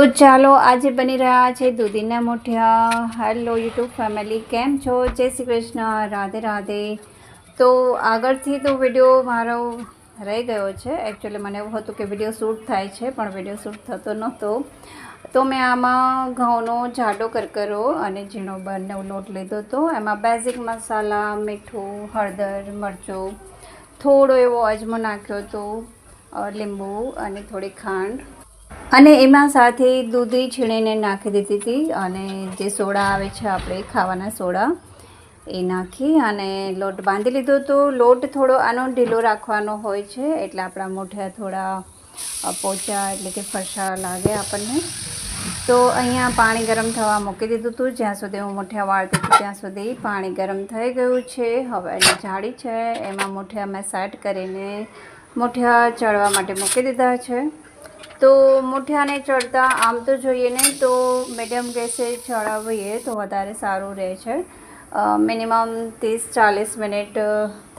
તો ચાલો આજે બની રહ્યા છે દૂધીના મુઠિયા। હેલો યુટ્યુબ ફેમિલી, કેમ છો? જય શ્રી કૃષ્ણ, રાધે રાધે। તો આગળથી તો વિડીયો મારો રહી ગયો છે। એકચ્યુઅલી મને એવું હતું કે વિડીયો શૂટ થાય છે પણ વિડીયો શૂટ થતો નહોતો। તો મેં આમાં ઘઉંનો જાડો કરકરો અને ઝીણો બંને લોટ લીધો હતો। એમાં બેઝિક મસાલા, મીઠું, હળદર, મરચું, થોડો એવો અજમો નાખ્યો હતો, લીંબુ અને થોડી ખાંડ, અને એમાં સાથે દૂધી છીણીને નાખી દીધી હતી, અને જે સોડા આવે છે આપણે ખાવાના સોડા એ નાખી અને લોટ બાંધી લીધો હતો। લોટ થોડો આનો ઢીલો રાખવાનો હોય છે એટલે આપણા મુઠિયા થોડા પોચા એટલે કે ફરસા લાગે આપણને। તો અહીંયા પાણી ગરમ થવા મૂકી દીધું હતું। જ્યાં સુધી હું મુઠિયા વાળતી હતી ત્યાં સુધી પાણી ગરમ થઈ ગયું છે। હવે એની જાળી છે એમાં મુઠિયા મેં સેટ કરીને મુઠિયા ચડવા માટે મૂકી દીધા છે। તો મુઠિયાને ચડતા આમ તો જોઈએ ને તો મીડિયમ ગેસે ચડાવીએ તો વધારે સારું રહે છે। મિનિમમ 30-40 મિનિટ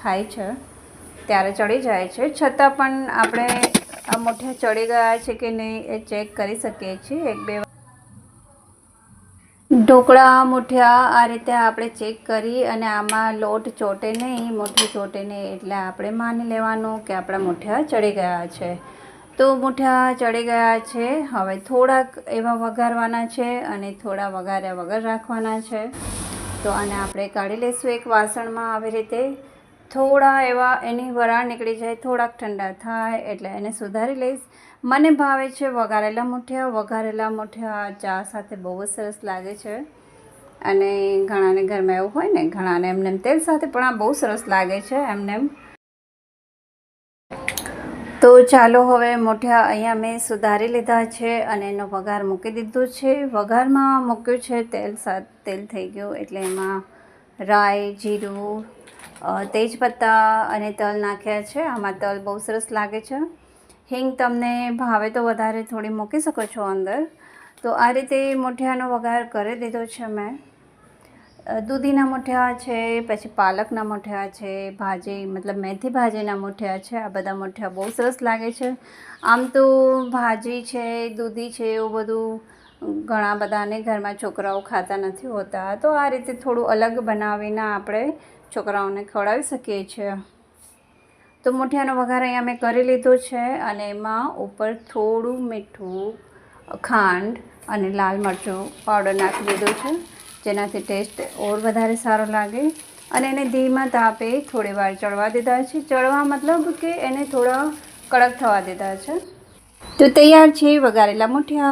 થાય છે ત્યારે ચડી જાય છે। છતાં પણ આપણે આ મુઠિયા ચડી ગયા છે કે નહીં એ ચેક કરી શકીએ છીએ। એક બે ઢોકળા મુઠિયા આ રીતે આપણે ચેક કરી અને આમાં લોટ ચોટે નહીં, મુઠ્ઠી ચોટે નહીં, એટલે આપણે માની લેવાનું કે આપણા મુઠિયા ચડી ગયા છે। તો મુઠિયા ચડી ગયા છે। હવે થોડાક એવા વઘારવાના છે અને થોડા વઘાર્યા વગર રાખવાના છે। તો આને આપણે કાઢી લઈશું એક વાસણમાં। આવી રીતે થોડા એવા એની વરાળ નીકળી જાય, થોડાક ઠંડા થાય એટલે એને સુધારી લઈશ। મને ભાવે છે વઘારેલા મુઠિયા। વઘારેલા મુઠિયા ચા સાથે બહુ જ સરસ લાગે છે, અને ઘણાને ઘરમાં એવું હોય ને, ઘણાને એમને તેલ સાથે પણ આ બહુ સરસ લાગે છે એમને। તો ચાલો હવે મુઠિયા અહીંયા મેં સુધારી લીધા છે અને એનો વઘાર મૂકી દીધો છે। વઘારમાં મૂક્યું છે તેલ થઈ ગયું એટલે એમાં રાઈ, જીરું, તેજપત્તા અને તલ નાખ્યા છે। આમાં તલ બહુ સરસ લાગે છે। હિંગ તમને ભાવે તો વધારે થોડી મૂકી શકો છો અંદર। તો આ રીતે મુઠિયાનો વઘાર કરી દીધો છે મેં। દૂધીના મુઠિયા છે, પછી પાલકના મુઠિયા છે, ભાજી મતલબ મેથી ભાજીના મુઠિયા છે। આ બધા મુઠિયા બહુ સરસ લાગે છે। આમ તો ભાજી છે, દૂધી છે, એવું બધું ઘણા બધાને ઘરમાં છોકરાઓ ખાતા નથી હોતા, તો આ રીતે થોડું અલગ બનાવીને આપણે છોકરાઓને ખવડાવી શકીએ છીએ। તો મુઠિયાનો વઘાર અહીંયા મેં કરી લીધો છે અને એમાં ઉપર થોડું મીઠું, ખાંડ અને લાલ મરચું પાવડર નાખી દીધું છે, જેનાથી ટેસ્ટ ઓર વધારે સારો લાગે। અને એને ધીમા તાપે થોડી વાર ચડવા દીધા છે। ચડવા મતલબ કે એને થોડા કડક થવા દીધા છે। તો તૈયાર છે વઘારેલા મુઠિયા।